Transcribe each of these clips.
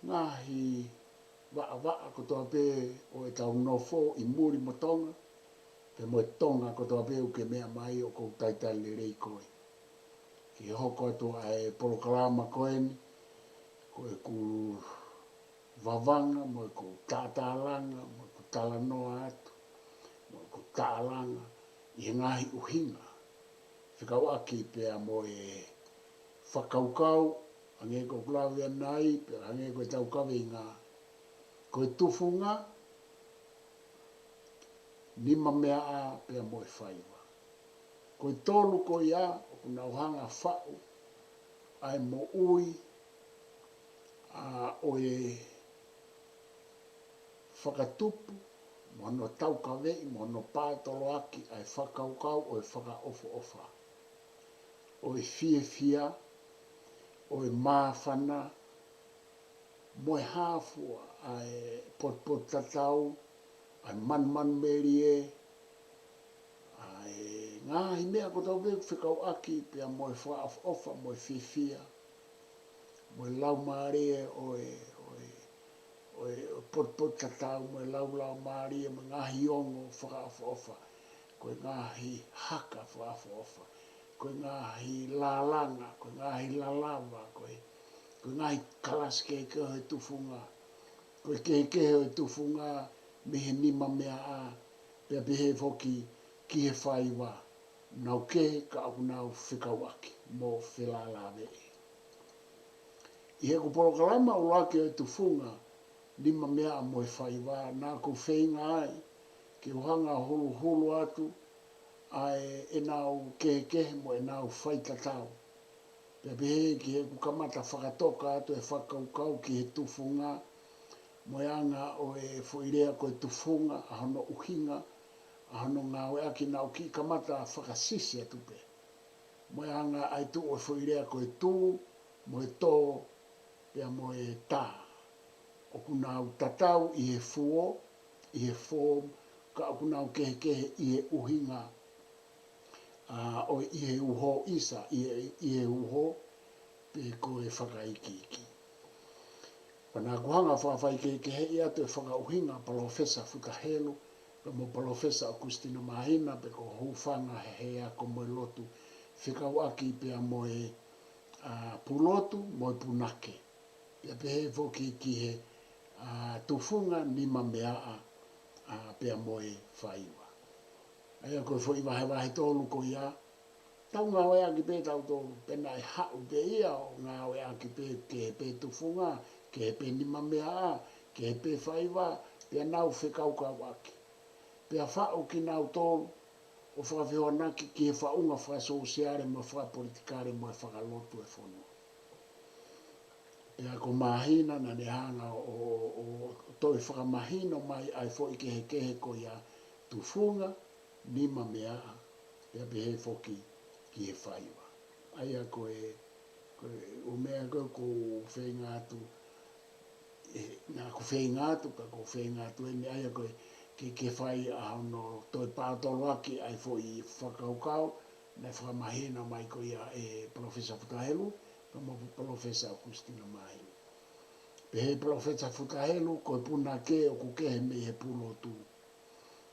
ngahi waa ko toa pe o e tau nofo i muri mo tonga, pe mo e tonga ko toa pe o ke mea mai o kou taitai le rei koe. Ki hoko atu ai polokalama koeni, ko e ku vavanga, mo e ku tātālanga, mo e ku talanoa atu, mo e ku tālanga, i ngahi uhinga. Whikau aki pea mo e whakaukau, ange ko kulawe anai, pea ange ko e tau kawe i ngā. Ko e tufunga, nima mea a pea mo e whaiwa. Ko e tolu ko ia, o kuna uhanga whau, ai mo ui, o e whakatupu, mo no tau kawei, mo no pātolo aki, ai whakaukau, o e whaka ofo ofa. O e fie fia, o e māwhana, mo e hāfua, ai pot tatau, ai man merie, ai ngahi mea ko tau veku whikau aki, pia mo e whaka ofa, mo e fie fia, mo e lau marie, o e pot tatau, mo e lau marie, mo ngahi ongo whaka ofa, ko e ngahi haka whaka ofa, ko e ngahi lalanga, ko e ngahi lalava, ko e ngahi kalas ke hoi tufunga, ko e ke hoi tufunga, mihe nima mea a, pia pihe foki ki he whaiwa, nau ke ka aku nau whikau aki, mo whelalawe e. I he ko polokalama o lake hoi tufunga, nima mea mo e whaiwa, nā ko whainga ai, ke uhanga hulu atu, ai e nau kehe mo e nau whaitatau. Pea pehe ki he kukamata whakatoka atu e whakaukau ki he tufunga, mo e anga o e whoirea ko e tufunga, ahono uhinga, ahono ngā oe aki nau ki kamata whakasisi atu pe. Mo e anga ai tu o e whoirea ko e tū, mo e tō, pea mo e tā. O kunau tatau i he fuo, i he form, ka o kunau kehe i he uhinga, o i he uho isa, i he uho, pe ko e whakaiki. Pana kuhanga whawhaike he i atu e whakauhinga Palofesa Futahelo, pe mo Palofesa Agustina Mahina, pe ko houfanga he ako mo e lotu, whikau aki pea mo e pulotu, mo e punake. Pea pehe foki ki he tufunga nima mea pea mo e whaiwa. Aia koe fo i wahe tōlu ko ia, tau ngā oe aki pē tau tōlu, pena e hau pe ia o ngā oe aki pē ke pē tufunga, ke pē nima mea ke pē whaiwa, pea nau whikaukau aki. Pea whau ki nau tōlu, o whakawhiwa naki ki he whaunga whakasosiare mo whakapolitikare mo e whakalotu e whonua. Pea ko mahina na ne hanga o toi whakamahino mai ai fo i kehe ko ia tufunga, nima mea, pea pehe foki ki he whaiwa. Aia koe o mea koe ko whenga atu, nā ko whenga atu, ka ko whenga atu, ene aia koe ke whai ahono toi pātolo aki ai fo i whakaukau, na whakamahina mai ko ia e Profesa Futahelu, ka mo Profesa Agustina Mahina. Pehe Profesa Futahelu, koe puna ke o kukehe me he pulo tu.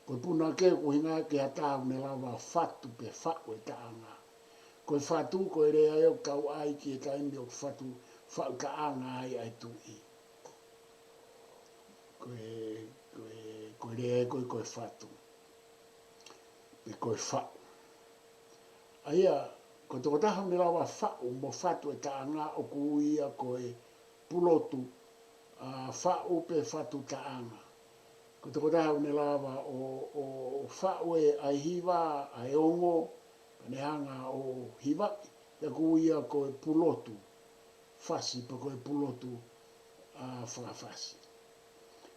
Koe puna ke ko hinga ke atau ne lava fatu pe whau e taanga. Koe whatu, koe rea eo tau ai ki e taimi o whatu whau taanga ai tu i. Koe rea e koe whatu. Pe koe whau. Aia, ko toko taha me lawa whau mo whatu e taanga o kuia koe pulotu whau pe whatu taanga. Ko toko taha me lawa o whau e ai hiwa, ai ongo, ne hanga o hiwa, ya kuia koe pulotu whasi, pe koe pulotu whakawhasi.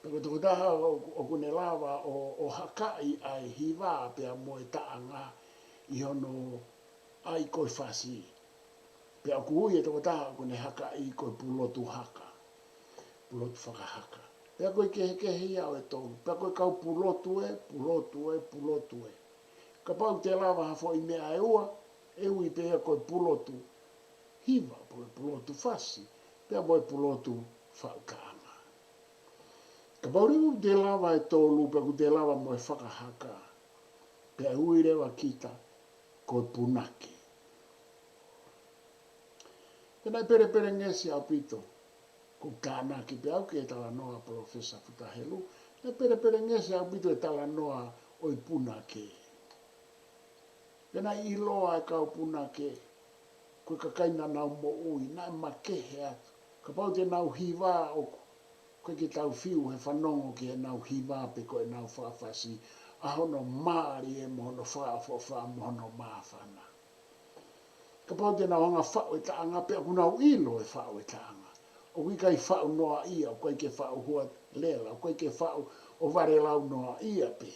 Pe ko toko taha o kune lawa o hakai ai hiwa pe a moe taanga i hono ai koe whasi. Pe a kuia toko taha kune haka i koe pulotu haka, pulotu whakahaka. Pe a koe kehe ia o e tonu, pe a koe kau pulotu e. Ka pau te lawa hafo i mea e ua, e ui pe a koe pulotu hiva, koe pulotu whasi, pe a moe pulotu whaukanga. Ka pauriu te lava e tōlu pe ku te lava mo e whakahaka. Pe a hui rewa kita ko punake. Tēnei pere ngesi au pito. Ko kānaki pe au ke e tala noa Profesa Futahelu. Tēnei pere ngesi au pito e tala noa o i punake. Tēnei iloa e kau punake. Koe ka kaina nau mo ui. Nai makehe atu. Ka pau te nau hiwa oku. Koe ki tau fiu he whanongo ki he nau hiwa pe koe nau whawhasi. Ahono maari e mohono whaafo mohono maafana. Ka pau te nau hanga whao e taanga pe aku nau ilo e whao e taanga. O kui kai whao noa ia, o koe ke whao hua lela, o koe ke whao o vare lau noa ia pe.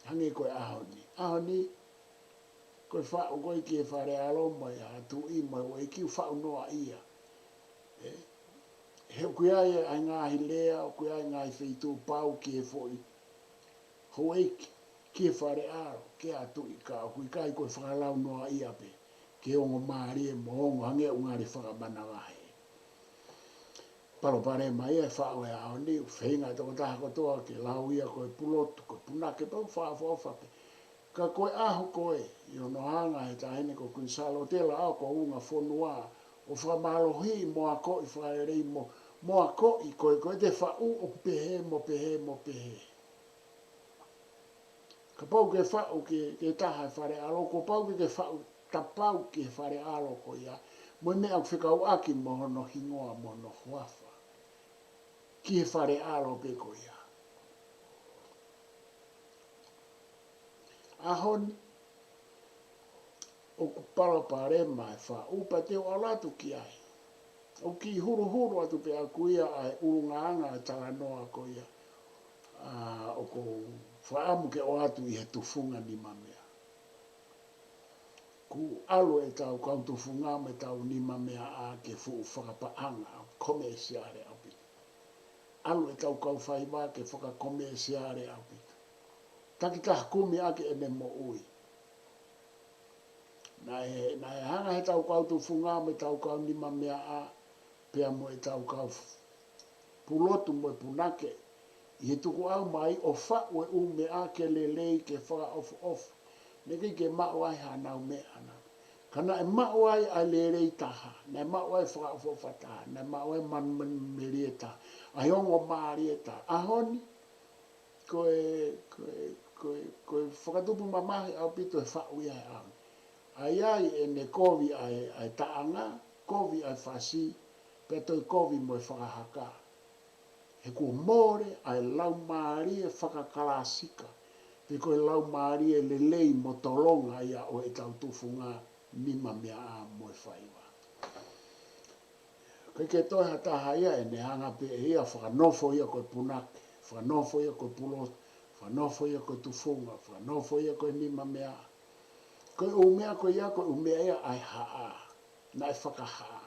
Hangi koe ahoni. Ahoni, koe whao koe ke whare alo mai a tu i mai o e kiu whao noa ia. He kui ai ai ngahi lea, o kui ai ngahi wheitu pau ki e foi. Ho eiki, ki e whare alo, ke atu i ka, o kui kai koe whakalau noa ia pe. Ke ongo maari e mohongo, hange ungari whakamana wahe. Paro pare mai e whao e ao ni, whenga toko taha kotoa ke lau ia koe pulotu, koe punake pau whaafo. Ka koe aho koe, i ono hanga he tahene ko kui salo tela au ko unga whonua, o whamalo hi moa ko i whaerei moa ko i koe te whau o pehe. Ka pau ke whau ke taha e whare alo, ko pau ke whau tapau ke whare alo ko ia, mo mea ku whikau aki mohono hingoa mohono huafa. Ki he whare alo pe ko ia. Ahoni, o ku palapare mai wha upa te o alatu ki ai. O ki huru atu pe a kuia ai urungaanga e tala noa ko ia. O ko whaamu ke o atu i he tufunga ni mamea. Ku alo e tau kau tufunga me tau ni mamea a ke fu whakapaanga, komesiare au pito. Alo e tau kau whaiwa ke whakakomesiare au pito. Takitaha kumi ake ene mo ui. Na e hanga he tau kau tufunga me tau kau ni mamea a pea mo e tau kau pulotu mo e punake. I he tuku au mai o whau e ume a ke lelei ke whaka ofu. Neke ke mao ai hanau mea ana. Kana e mao ai a lelei taha. Na e mao ai whaka ofu taha. Na e mao ai manmeri e taha. A hiongo maari e taha. Ahoni, koe whakatupu mamahi au pito e whau ia e au. Ai e ne kovi ai taanga, kovi ai whasi, pe toi kovi mo e whakahaka. He kua more ai lau maari e whakakalasika. Pe koe lau maari e lelei mo tolonga ia o e tau tufunga nima mea a mo e whaiwa. Koe ke toi hataha ia e ne hanga pe ia whakanofo ia koe punake, whakanofo ia koe pulotu, whanofo ia koe tufunga, whanofo ia koe nima mea. Koe umea koe ia, koe umea ia ai haa, na e whakahaa.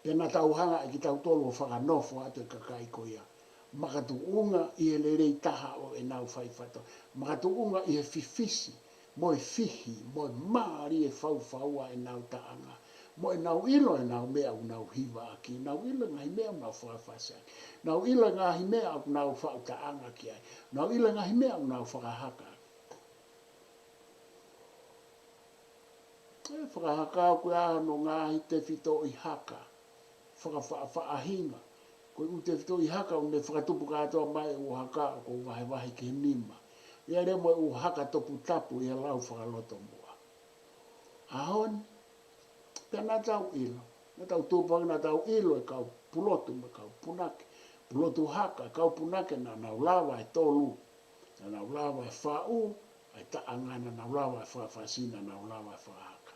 Pena tau hanga e ki tau tolu o whakanofo atu e kakai koe ia. Makatu unga i e lerei taha o e nau whaifato. Makatu unga i e fifisi, mo e fihi, mo e maari e whauwhaua e nau taanga. Mo e nau ilo e nau mea u nau hiwa aki. Nau ilo ngahi mea u nau whakawhasa aki. Nau ilo ngahi mea u nau whau taanga ki ai. Nau ilo ngahi mea u nau whakahaka aki. E whakahaka koe ahano ngahi te whito i haka. Whakawhaahinga. Koe u te whito i haka o ne whakatupu katoa mai u haka o ko wahi ke nima. Ia re mo u haka topu tapu i a lau whakaloto mua. Ahoni, pia nā tau ilo. Nā tau tūpang nā tau ilo e kau pulotu me kau punake. Pulotu haka, kau punake nā nau lawa e tolu. Nā nau lawa e whau, ai taanga nā nau lawa e whawhasina, nau lawa e whahaka.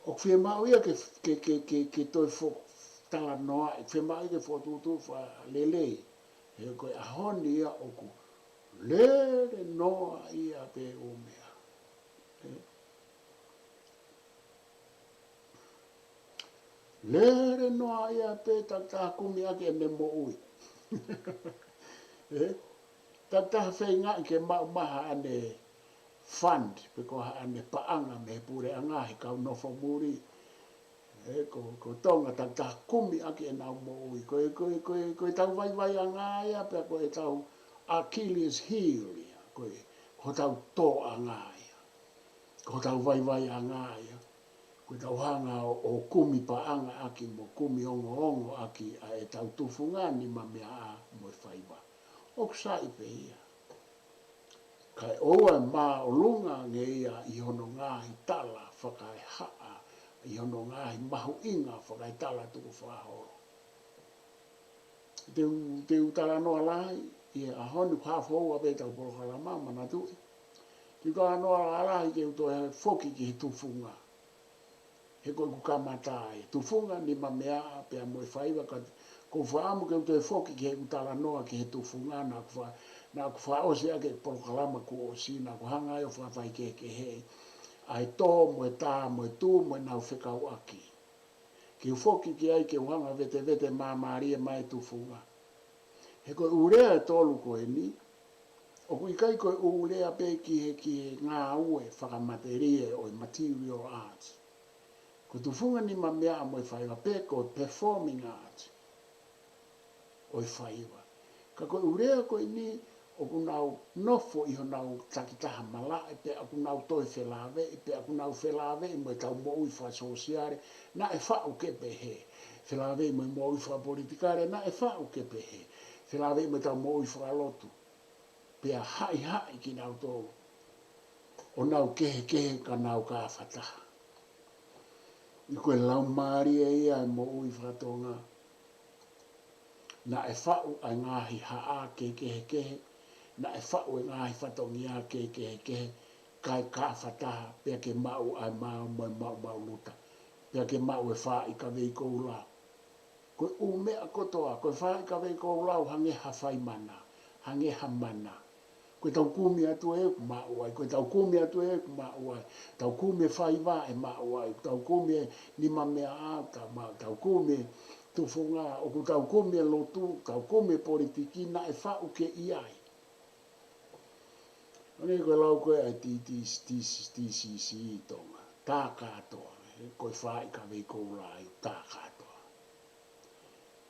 O whia mau ia ke toi tala noa, whia mau ia ke whotutu wha lelei. He koe ahoni ia oku. Lere noa ia pe umea. Lere noa ia pe taktaha kumi ake ene mo ui. Taktaha whenga ke mau maha ane fund, peko ane paanga me pure anga he kau nofo muri. ko tonga ta kumi ake na mo ui ko tau vai anga ia pe ko tau Achilles heel ia ko tau to anga ia ko tau vai anga ia ko tau hanga o kumi pa anga aki mo kumi ongo aki a e tau tufunga ni ma mea a mo whaiwa o kusai pe ia kai oa ma o lunga nge ia i hono ngahi tala whakai haa i hono ngahi mahu inga whakai tala tuku whahoro te utala noa lai i a honu hawhoa pe tau porokala mama na tui te utala noa lai te utoe foki ki he tufunga he koe kukamatai tufunga ni ma mea pe a moe whaiwa ko whaamu ke utoe foki ki he utala noa ki he tufunga na ku whaose ake porokalama ku o si na ku hanga o whawhai ke hei ai tō mo e tā mo e tū mo e nau whekau aki ki ufoki ki ai ke uhanga vete māmaria mai tufunga he koe urea e tolu koe ni o kui kai koe urea pe ki he ngā ue whakamaterie o material arts ko tufunga ni ma mea mo e whaiwa pe ko performing arts o e whaiwa ka koe urea koe ni o kunau nofo i honau takitaha malae pe a kunau toi whelawe pe a kunau whelawe mo e tau mo ui wha sosiare na e whau ke pehe whelawe mo e mo ui wha politikare na e whau ke pehe whelawe mo e tau mo ui wha lotu pe a hai ki nau tō o nau kehe ka nau ka whataha i koe lau maari e ia e mo ui wha tonga na e whau ai ngahi haa kehe na e whau e ngahi whatongia ke kai ka whataha pia ke mau ai mau luta pia ke mau e wha i ka vei kou lau koe u mea kotoa koe wha i ka vei kou lau hange ha whai mana hange ha mana koe tau kumi atu e ku mau ai koe tau kumi atu e ku mau ai tau kumi whai wā e mau ai tau kumi ni ma mea a tau kumi tufunga o ku tau kumi lotu tau kumi politiki na e whau ke iai Ani koe lau koe ai TCC tonga, tā katoa, koe whai ka vei kou lai, tā katoa.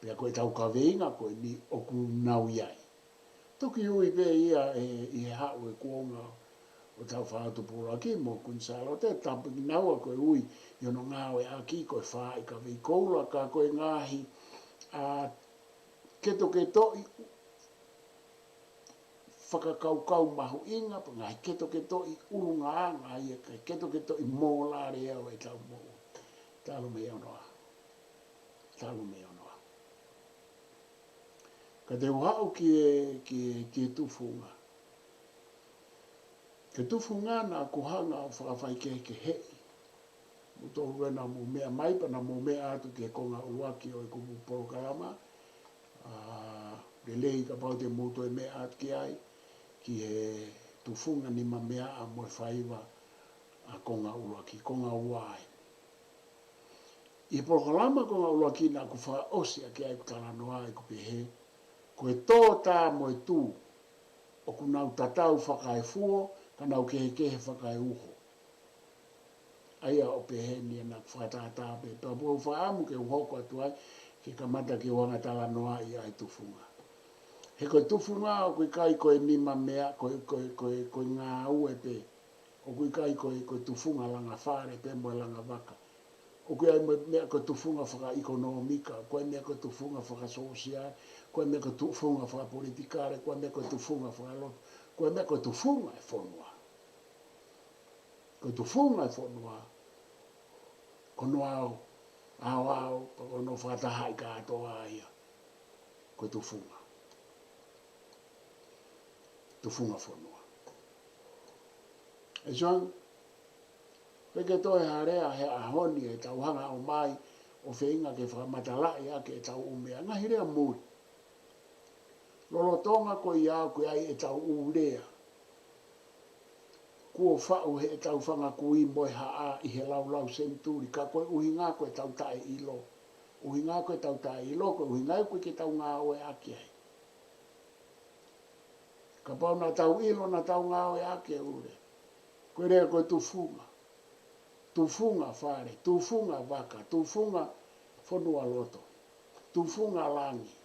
Pea koe tau ka veinga koe ni oku nau iai. Toki ui pe ia i he hau e kuonga o tau whaatu pura ki mo kun salo te tampiki naua koe ui i ono ngāwe aki koe whai ka vei kou la ka koe ngahi keto whakakaukau mahu inga, pa ngai keto i urunga anga, ia kai keto i mōlare au e tau mō. Tālu me onoa. Ka te uhau ki e tufunga. Ke tufunga na kuhanga o whakawhai ke hei. Muto huena mo mea maipa na mo mea atu ke konga uaki o e kupu porokalama. Relei ka pau te muto e mea atu ki ai. Ki he tufunga ni ma mea a moe whaiwa a konga uaki, konga uai. I porokalama konga uaki na ku wha osi a ki ai kutala noa e kupe he. Ko e tō tā moe tū o ku nau tatau whakai fuo ka nau kehe whakai uho. Aia o pehe ni na whakatata pe. Pea pua whaamu ke uhoko atu ai ke kamata ke wanga tala noa i ai tufunga. He koe tufunga o koe kai koe nima mea, koe ngā ue pe. O koe kai koe tufunga langa whare pe mo langa waka. O koe ai mea koe tufunga whaka ekonomika, koe mea koe tufunga whaka sosial, koe mea koe tufunga whaka politikare, koe mea koe tufunga whaka lotu, koe mea koe tufunga e whonua. Koe tufunga e whonua. Kono au, kono whakatahai katoa ia. Koe tufunga. Tufunga whonua. E soang, peke toi harea he ahoni e tau hanga o mai o whainga ke whakamatalai ake e tau umea. Ngahi rea muri. Lolo tonga ko iau koe ai e tau urea. Kua whau he e tau whanga kui moe haa i he lau senturi. Ka koe uhinga koe tau tae ilo. Uhinga koe tau tae ilo, koe uhinga koe ke tau ngā oe ake ai. Ka pau na tau ilo na tau ngā oe ake ure. Koe rea koe tufunga. tufunga whare, tufunga waka, tufunga whanua loto, tufunga langi,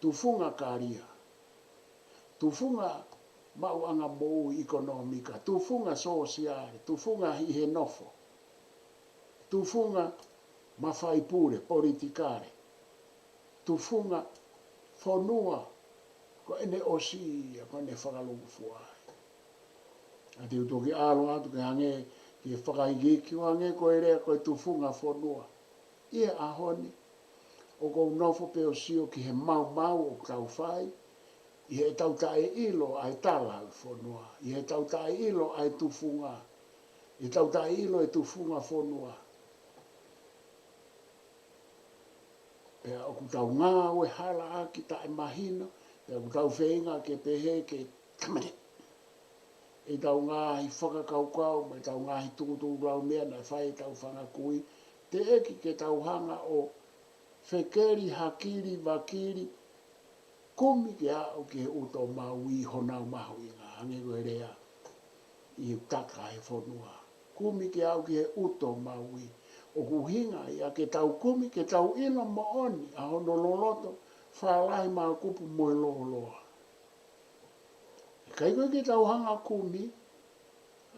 tufunga karia, tufunga mauanga mou ekonomika, tufunga sosiale, tufunga hihe nofo, tufunga mafaipure, politikare, tufunga whanua, ko ene osia, ko ene whakalungu fuai. Ati utoki alo atu ke hange, ki whakaigiki hange ko ere ko tufunga whanua. Ia ahoni, o kou nofo pe o sio ki he mau o tau whai, i he tau tae ilo ai tala whanua, i he tau tae ilo ai tufunga, i tau tae ilo ai tufunga whanua. Pea o kutau ngā oe hala aki tae mahina, pea kutau whenga ke pehe ke tamare. E tau ngā hi whakakaukau, me tau ngā hi tukutuku lau mea na whai tau whangakui, te eki ke tau hanga o whekeri, hakiri, wakiri, kumi ke au ke uto maui honau mahu i ngā hange koe rea i taka he whanua. Kumi ke au ke uto maui. O kuhinga ia ke tau kumi, ke tau ino maoni, a hono loloto, whalai maa kupu moe loloa. Kai koe ke tau hanga kumi,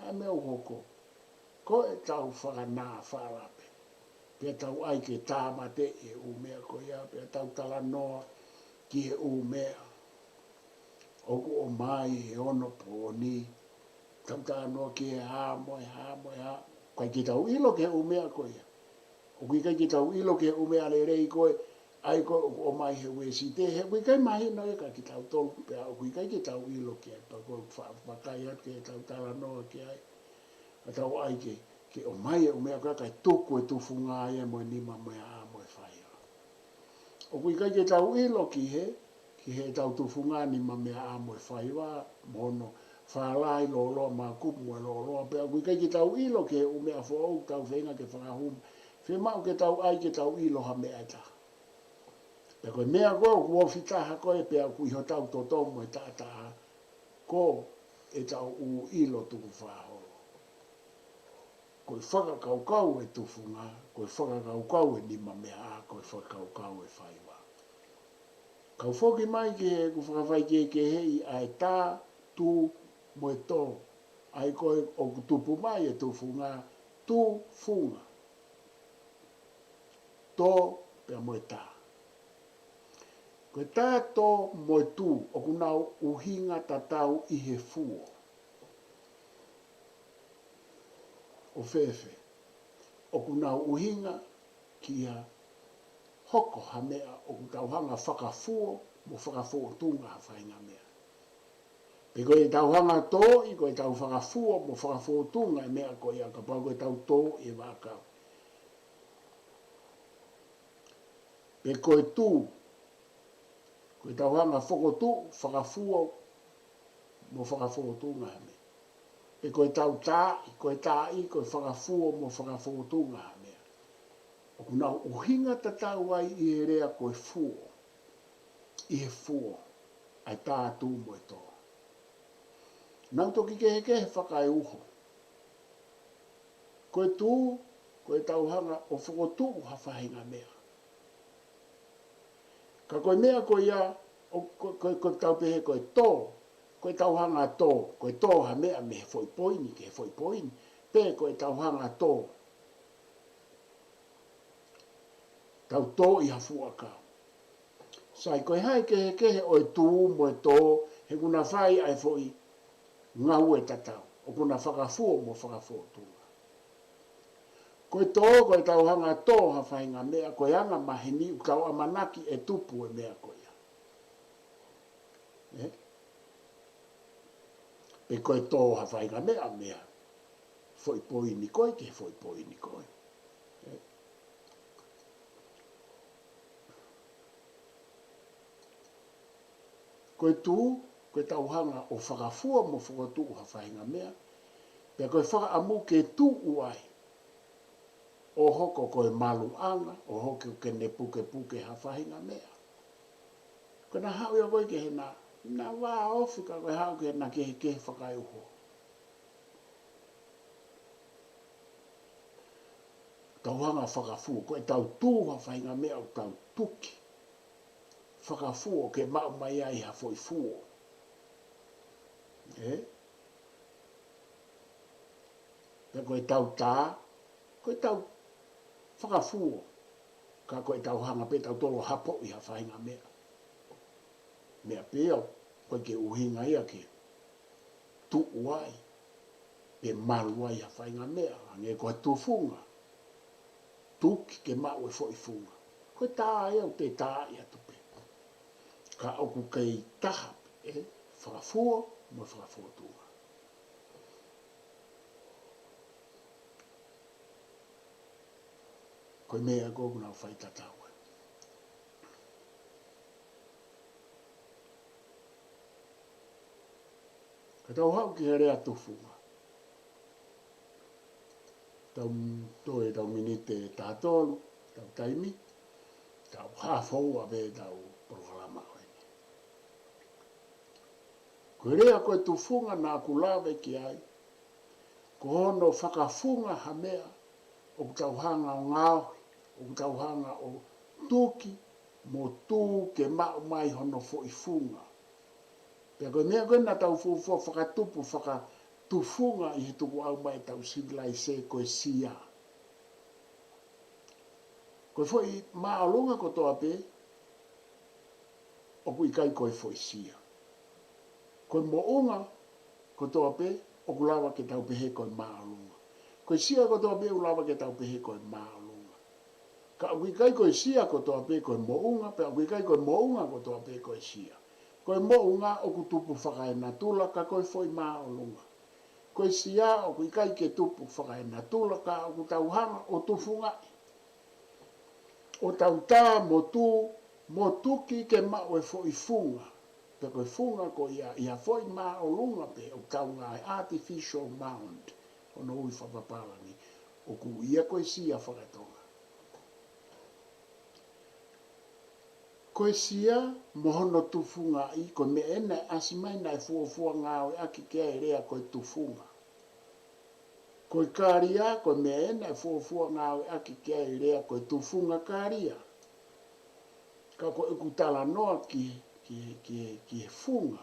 a mea uhoko, ko e tau whakanā whalape. Pea tau ai ke tāmate e umea ko ia, pea tau tala noa ki he umea. Oku o mai e ono pōni, tau tā noa ki he hāmoe, kai ke tau ilo ke umea ko ia. Oku kai ke tau ilo ke umea le rei koe, ai koe oku o mai he wesi te, he kui kai mahi no e ka ki tau tolu, pea oku kai ke tau ilo ke ai, pa koe whakai at ke tau tala noa ke ai. A tau ai ke o mai e umea koe kai tuku e tufu ngā ia moe nima moe a moe whaia. Oku kai ke tau ilo ki he tau tufu ngā nima mea a moe whaiwa, mono, whalai lolo, ma kupu moe lolo, pea oku kai ke tau ilo ke umea fōu, tau whenga ke whakahuma, whemau ke tau ai ke tau ilo ha mea ta. Pea koe mea koe, ku ofitaha koe, pea ku iho tau totomo e tātaha, ko e tau u ilo tuku whaholo. Koe whakakaukau e tufunga, koe whakakaukau e nima mea a, koe whakakaukau e whaiwa. Kau whoki mai ke ku whakawhai ke hei ai tā, tū, moe tō, ai koe o tupu mai e tufunga, tū, funga. Tō, pea moe tā. Koe tā tō moe tū, o kunau uhinga tatau i he fuo. O whewhe. O kunau uhinga kia hoko ha mea o kutauhanga whakafuo, mo whakafuo tunga ha whainga mea. Pe koe tauhanga tō, i koe tau whakafuo, mo whakafuo tunga e mea koe a ka pau koe tau tō e wākau. Pe koe tū, koe tauhanga whakotū, whakafuo, mo whakafuo tunga ha mea. Pe koe tau tā, koe tā i koe whakafuo, mo whakafuo tunga ha mea. O kunau uhinga tatau ai i e rea koe fuo, i he fuo, ai tātū mo e tō. Nau toki kehe whakai uho. Koe tū, koe tauhanga o whakotū ha whahinga mea. Ka koe mea koe ia, koe tau pehe koe tō, koe tauhanga tō, koe tō ha mea me he foi poini, ke he foi poini, pe koe tauhanga tō. Tau tō i hafuaka. Sai koe hai kehe oi tū mo e tō, he kuna whai ai foi ngau e tatau, o kuna whakafuo mo whakafuo tūnga. Koe tō, koe tauhanga tō ha whainga mea, koe anga maheni, kau amanaki e tupu e mea koe. Pe koe tō ha whainga mea, foi poini koe, ke foi poini koe. Koe tū, koe tauhanga o whakafua mo whakatū ha whainga mea, pe koe whakaamu ke tū uai, o hoko koe maluanga, o hoko ke ne puke ha whainga mea. Koe na hau ia koe ke he na wā ofika koe hau ke na ke whakai uho. tauhanga whakafu, ko e tau tūha whainga mea o tau tuki. Whakafu o ke mau mai ai ha foi fuo. Pea ko e tau tā, ko e tau whakafu o. Ka ko e tau hanga pe tau tolo hapo i ha whainga mea. Mea pea, ko ke uhinga ia ke tu uai. Pe malu ai ha whainga mea, nge ko e tufunga. Tuki ke mau e foi funga. Ko e tā ia o te tā ia tupe. Ka oku kei taha, whakafua, mo whakafua tūra. Ko e mea gogu nau whai tataua. Ka tau hau ki herea tufunga. Tau toe tau minite tātolu, tau taimi, tau hafou a ve tau programa oene. Ko rea koe tufunga nā kulawe ki ai, ko hono whakafunga ha mea, o tau hanga o ngāhui, o tau hanga o tuki, mo tū ke mau mai hono fo i funga. Pea koe mea koe na tau fufua whakatupu, whakatufunga i he tuku au mai tau civilise koe sia. Koe fo i maalunga ko toa pe, o kui kai koe fo i sia. Koe mo unga ko toa pe, o kulawa ke tau pehe koe maalunga. Koe sia ko toa pe, ulawa ke tau pehe koe maalunga. Ka kui kai koe sia ko toa pe koe mo unga, pe kui kai koe mo unga ko toa pe koe sia. Koe mo unga o ku tupu whakae na tula ka koe foi maalunga. Koe sia o kui kai ke tupu whakae na tula ka o ku tauhanga o tufunga. O tau tā mo tū, mo tuki ke mau e foi funga. Pe koe funga ko ia foi maalunga pe o tau ngai artificial mound. O no ui whapapalani. O ku ia koe sia whakatonga. Koe sia mohono tufunga i koe me ena asimai nai fuafua ngāwe aki kia e rea koe tufunga. Koe kāria koe me ena fuafua ngāwe aki kia e rea koe tufunga kāria. Ka koe ukutala noa ki funga.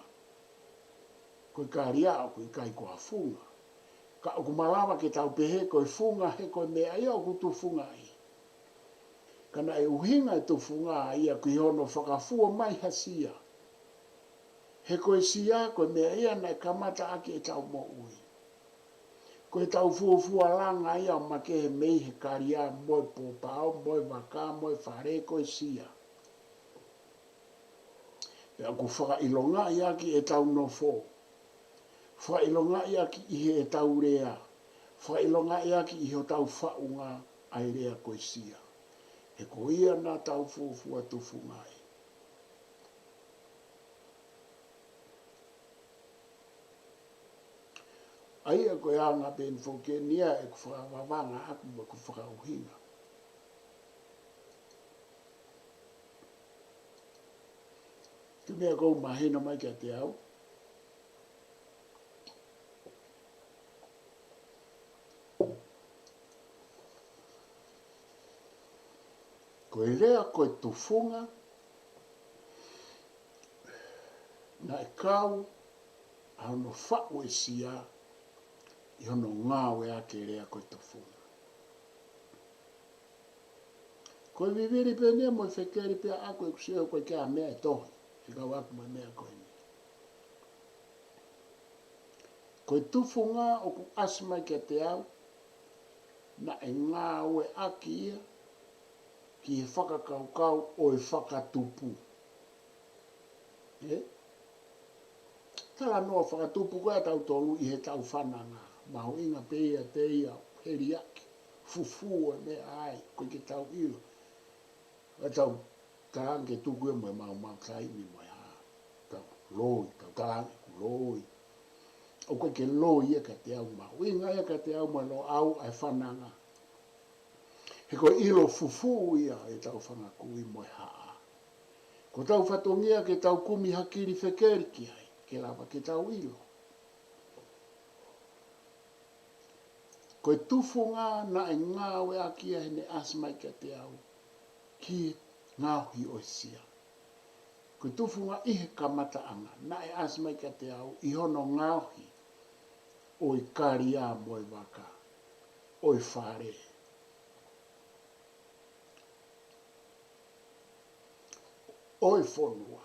Koe kāria o koe kai koa funga. Ka oku malawa ke tau pehe koe funga he koe mea ia o ku tufunga i. Kana e uhinga e tufunga ia ki hono whakafua mai hasia. He koe sia, koe mea ia nei kamata aki e tau mo ui. Koe tau fuafua langa ia o make he mei he karia moe popao, moe waka, moe whare koe sia. Pea ku whakailonga ia ki e tau no fō. Whakailonga ia ki ihe e tau rea. Whakailonga ia ki ihe o tau whaunga ai rea koe sia. E ko ia nā tau fuafua tufungai. Ai e koe anga pen fōke nia e ku whakawawanga aku ma ku whakauhinga. Ki mea kou mahina mai kia te au. Koe rea koe tufunga, na e kau, a hono whau e sia, i hono ngāwe ake rea koe tufunga. Koe viviri pe nia mo i whekeri pe a koe kusio koe kia mea e tohi, whikau aku mai mea koe ni. Koe tufunga o ku asmai kia te au, na e ngāwe ake ia, ki e whakakaukau o e whakatupu. Tala noa whakatupu koe tau tolu i he tau whananga. Maho inga peia te ia heri ake. Fufu e mea ai, koe ke tau ilo. E tau talange tuku e moe mau taimi moe ha. Tau loi, tau talange ku loi. O koe ke loi e ka te au maho inga e ka te au moe lo au ai whananga. He koe ilo fufu ia e tau whanakui moe haa. Ko tau whatongia ke tau kumi hakiri whekeri ki ai, ke lawa ke tau ilo. Koe tufunga na e ngāwe a kia hene asmai kia te au. Ki ngāhi o sia. Koe tufunga ihe kamata anga. Na e asmai kia te au. I hono ngāhi. O i karia mo i waka. O i whare. O i whonua.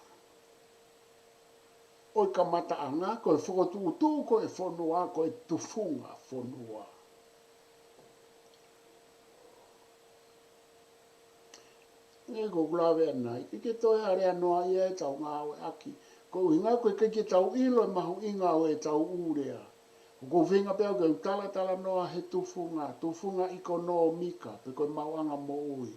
O i kamata anga. Koe whakotu utu koe whonua. Koe tufunga whonua. Nge ko kulawe anai, ke toi are anoa ia e tau ngāwe aki. Ko hinga koe ke tau ilo e mahu inga o e tau urea. Ko whinga pēo ke tala noa he tufunga ekonomika, pe koe mauanga mo ui.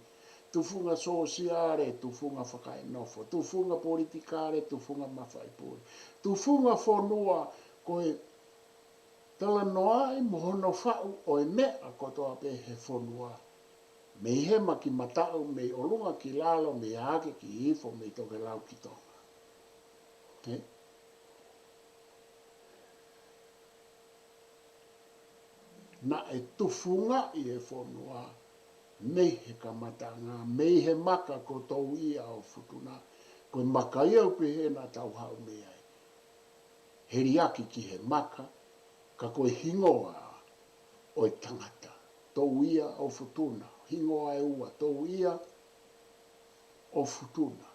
Tufunga sosiare, tufunga whakaenofo. Tufunga politikare, tufunga mawhaipuri. Tufunga whonua koe tala noa e mohono whau o e mea kotoa pe he whonua. Me he maki matau, me olunga ki lalo, me hake ki hifo, me toke lau ki tonga. Okay? Na e tufunga i e whonua, me he kamatanga, me he maka ko tau ia o futuna, koe maka ia upe he na tau hau me ai. Heriaki ki he maka, ka koe hingoa o e tangata, tau ia o futuna. Hingoa e ua, tau ia o futuna.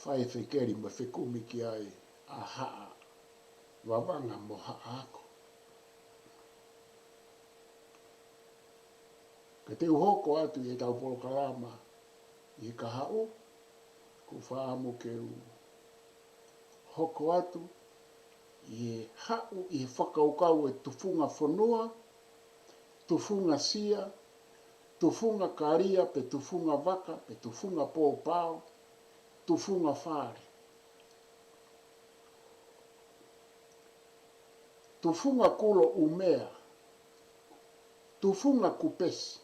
Whae whekeri ma whekumi ki ai a haa, wawanga mo haa ako. Ka te uhoko atu i e tau polo kalama i ka hau, ku whaamo ke u hoko atu, i e hau i e whakaukau e tufunga whanua, tufunga sia, tufunga karia, pe tufunga waka, pe tufunga pōpao, tufunga whare. Tufunga kulo umea, tufunga kupesi.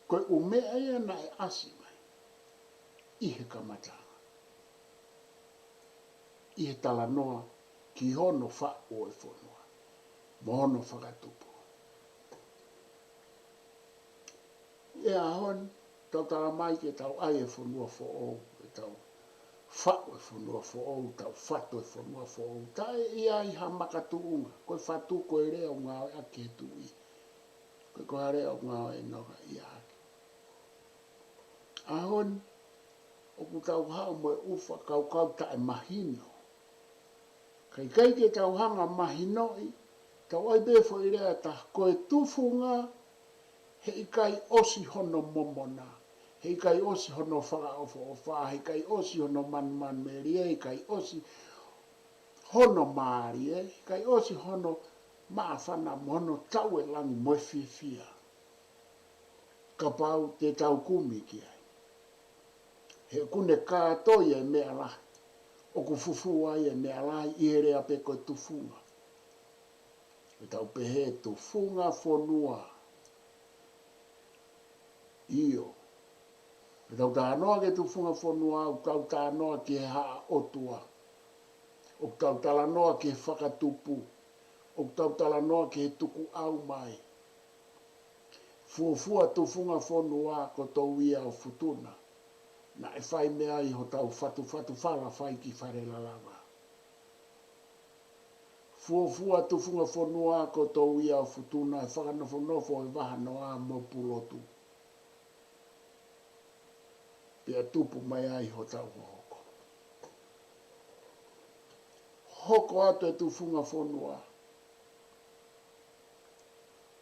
Koe umea ia na e asi mai, ihe kamatanga. Ihe tala noa ki hono wha o e whonua. Mohono whakatupu. E ahon, tau tala mai ke tau ai e whonua who ou, e tau wha o e whonua who ou, tau whato e whonua who ou. Tai ia i ha makatu unga, koe whatu koe rea o ngā ake he tu i. Koe rea o ngā e noga i ake. Ahon, oku tau hao mo e ufa kau ta e mahino. Kai ke tau hanga mahinoi, tau ai befo i rea ta koe tufunga he ikai osi hono momona, he ikai osi hono whakaofo o wha, he ikai osi hono man meri, he ikai osi hono maari, he ikai osi hono maafana mono tau e langi moe fia. Ka pau te tau kumi ki ai. He kune kātoi e mea lahi. O ku fufu ai e mea lahi i he rea pe koe tufunga. E tau pehe tufunga whonua. Io. E tau tānoa ke tufunga whonua, o tau tānoa ki he haa otua. O tau tānoa ki he whakatupu. O tau tānoa ki he tuku au mai. Fuafua tufunga whonua ko tau ia o futuna. Na e whai mea i ho tau whatu whala whai ki wharela lava. Fuafua tufunga whonua ko tau ia o futuna e whakanofo e waha noa mo pulotu. Pea tupu mai ai ho tau hoko. Hoko atu e tufunga whonua.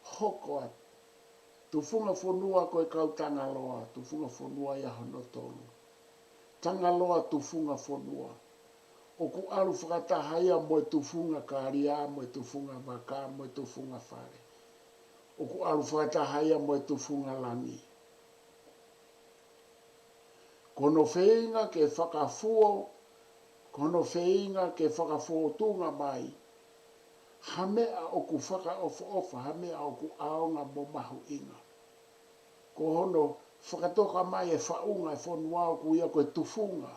Hoko atu. Tufunga whonua ko e kau tangaloa, tufunga whonua ia hono tolu. Tangaloa tufunga whonua. O ku alu whakatahaia mo e tufunga karia, mo e tufunga waka, mo e tufunga whare. O ku alu whakatahaia mo e tufunga langi. Kono wheinga ke whakafuo, kono wheinga ke whakafuo tunga mai. Hamea o ku whakaofa, hamea o ku aonga mo mahu inga. Ko hono whakatoka mai e whaunga e whonua o ku ia koe tufunga.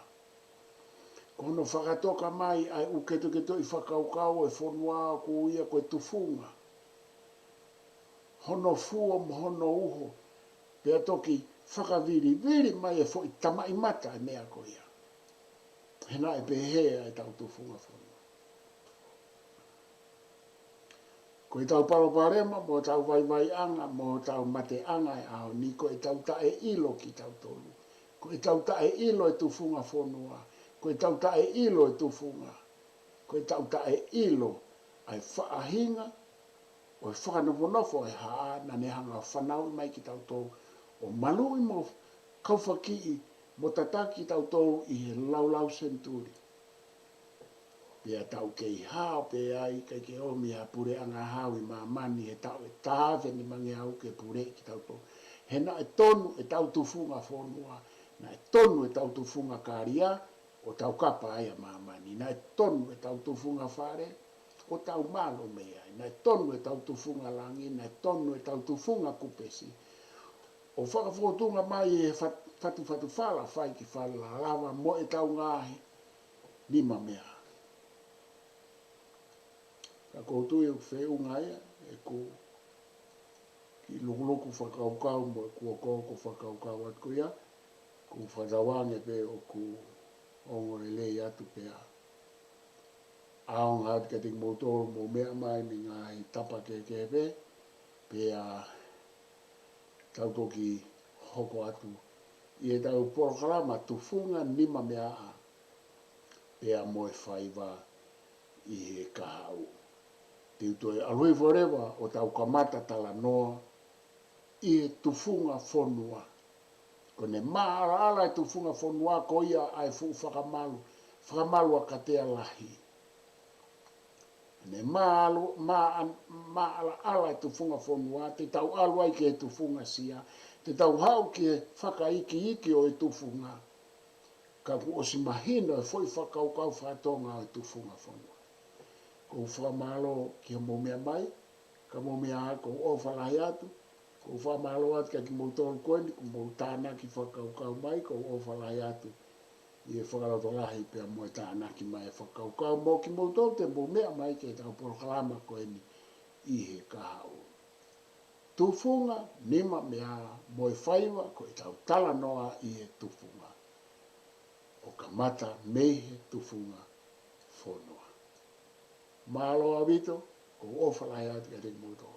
Kono whakatoka mai ai uketo keto I whakaukau e whonua ko ia koe tufunga. Hono fua mo hono uho. Pea toki whakaviri viri mai e fo I tamai mata e mea ko ia. Hena e pehea e tau tufunga whonua. Ko I tau paroparema mo tau vai anga mo tau mate anga e ao ni ko I tau tae ilo ki tau tolu. Ko I tau tae ilo e tufunga whonua. Ko I tau tae ilo e tufunga. Ko I tau tae ilo ai whaahinga o e whakanofo e haa na ne hanga whanau mai ki tau tolu. O malui mo kauwhaki mo tataki tau tolu I he laulau senturi. Pea tau kei hao pe ai kai ke omi ha pure anga hawi ma mani e tau e tāwe ni mangi au ke pure ki tau tolu. Hena e tonu e tau tufunga whonua. Na e tonu e tau tufunga kāria o tau kapa aia ma mani. Na e tonu e tau tufunga whare o tau malo mea. Na e tonu e tau tufunga langi. Na e tonu e tau tufunga kupesi. O whakawhotunga mai e whatu whala whai ki whala lava mo e tau ngahi lima mea. Ka koutu e wheunga ia e ko ki lukuluku whakaukau mo e kua koko whakaukau at kuia. Ko whatawange pe o ku ongore lei atu pea. Aonga at kating motoro mo mea mai mi ngai tapa ke kepe. Pea tau toki hoko atu. I e tau programa tufunga nima mea a. Pea mo e whaiva I he kahau. Te utoe alui forever o tau kamata tala noa. I he tufunga whonua. Ko ne maara ala e tufunga whonua ko ia ai fu whakamalu. Whakamalu a katea lahi. Ne maala ala e tufunga whonua. Te tau alu ai ke e tufunga sia. Te tau hau ke whakaiki iki o e tufunga. Ka ku osi mahina e foi whakaukau whatonga o e tufunga whonua. Ko whamalo ki mo mea mai. Ka mo mea ko o whalahi atu. Ko whamalo atu ka ki mo tolu koeni. Ko mo tāna ki whakaukau mai. Ko o whalahi atu. I e whakaloto lahi pia mo e tāna ki mai e whakaukau. Mo ki mo tolu te mo mea mai ke tau porokalama koeni. I he kahau. Tufunga nima mea mo e whaiva ko e tau tala noa I he tufunga. O ka mata mehe tufunga whonua. Malo avito, ko o whalahi atu ka te mo tolu.